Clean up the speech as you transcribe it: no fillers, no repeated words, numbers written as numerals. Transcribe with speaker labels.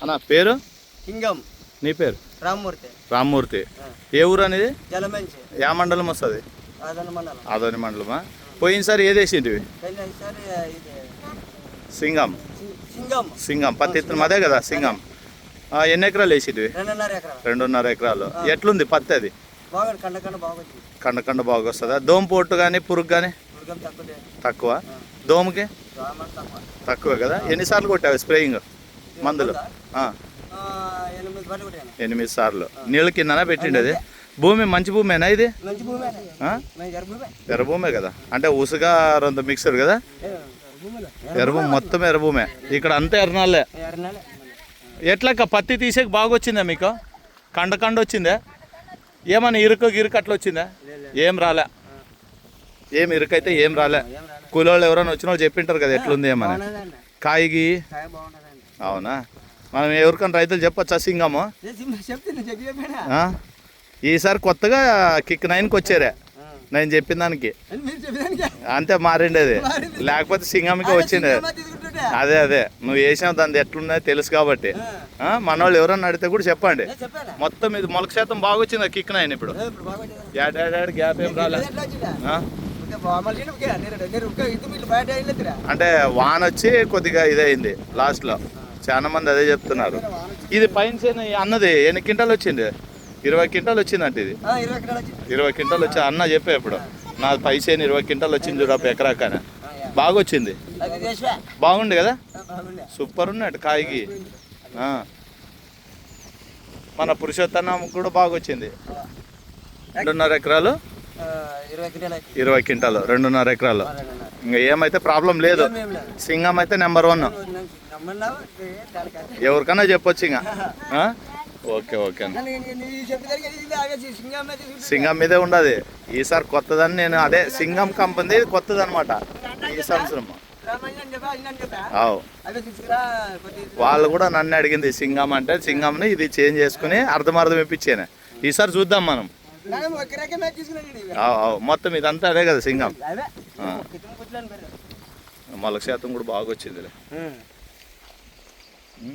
Speaker 1: అన్న పేరు
Speaker 2: కింగం.
Speaker 1: నీ పేరు?
Speaker 2: రామ్మూర్తి.
Speaker 1: రామ్మూర్తి. ఏ ఊరు అనేది?
Speaker 2: జలమంచి.
Speaker 1: యా మండలం వస్తుంది? ఆదోని మండలమా? పోయినసారి ఏది వేసింటివి? సింగం. సింగం పత్తి ఇత్తనం అదే కదా సింగం. ఎన్ని ఎకరాలు వేసింటివి? 2.5 ఎకరాలు. ఎట్లుంది పత్తి? అది కండ బాగా వస్తుందా? దోమ పోటు కానీ పురుగు కానీ తక్కువ? దోమకి తక్కువే కదా. ఎన్నిసార్లు కొట్టావు స్ప్రేయింగ్ మందులు? 8 సార్లు. నీళ్ళ కిందనా పెట్టిండి? అది భూమి మంచి భూమేనా ఇది? ఎర్రభూమే కదా. అంటే ఉసుగా రొంత మిక్సర్ కదా. ఎర్రభూమి మొత్తం ఎర్రభూమే. ఇక్కడ అంతా ఎర్రనాళ్ళే. ఎట్లా పత్తి తీసేకి బాగా వచ్చిందా మీకు? కండ వచ్చిందా? ఏమన్నా ఇరుకు అట్లా వచ్చిందా? ఏం రాలే. ఏం ఇరుకైతే ఏం రాలే. కూలోళ్ళు ఎవరైనా వచ్చిన వాళ్ళు చెప్పింటారు కదా ఎట్లుంది ఏమని. కాయగి అవునా? మనం ఎవరికైనా రైతులు చెప్పచ్చా సింగము? ఈసారి కొత్తగా కిక్ 9కి వచ్చారే నేను చెప్పిన దానికి. అంతే మారిండేది. లేకపోతే సింగంకి వచ్చిండే. అదే నువ్వు వేసావు దాన్ని ఎట్లున్నదో తెలుసు కాబట్టి. మనోళ్ళు ఎవరన్నా అడిగితే కూడా చెప్పండి. మొత్తం ఇది మొలక శాతం బాగా వచ్చింది కిక్ 9 ఇప్పుడు. గ్యాప్ ఏం రాలే. అంటే వాన వచ్చి కొద్దిగా ఇదైంది లాస్ట్లో. చాలా మంది అదే చెప్తున్నారు. ఇది పైన సేన అన్నది ఎన్ని క్వింటాలు వచ్చింది? 20 క్వింటాలు వచ్చిందంటే ఇది 20 క్వింటాలు వచ్చి అన్న చెప్పే ఇప్పుడు. నా పైసేని 20 క్వింటాలు వచ్చింది చూడప్ప ఎకరాకనే. బాగా వచ్చింది. బాగుంది కదా. సూపర్ ఉన్నట్టు కాయకి. మన పురుషోత్తనం కూడా బాగా వచ్చింది. 2.5 ఎకరాలు 20 క్వింటాలు 2.5 ఎకరాలు. ఇంకా ఏమైతే ప్రాబ్లం లేదు. సింగం అయితే నెంబర్ 1. ఎవరికన్నా చెప్పొచ్చు ఇంకా. ఓకే సింగం మీదే ఉండదు ఈసారి కొత్తదని. నేను అదే సింగం కంపెనీ కొత్తది అనమాట ఈ సంవత్సరం. వాళ్ళు కూడా నన్ను అడిగింది సింగం అంటే. సింగంని ఇది చేంజ్ చేసుకుని అర్థం ఇప్పించాను. ఈసారి చూద్దాం మనం. మొత్తం ఇదంతా అదే కదా సింగం. మొలక శాతం కూడా బాగా వచ్చింది.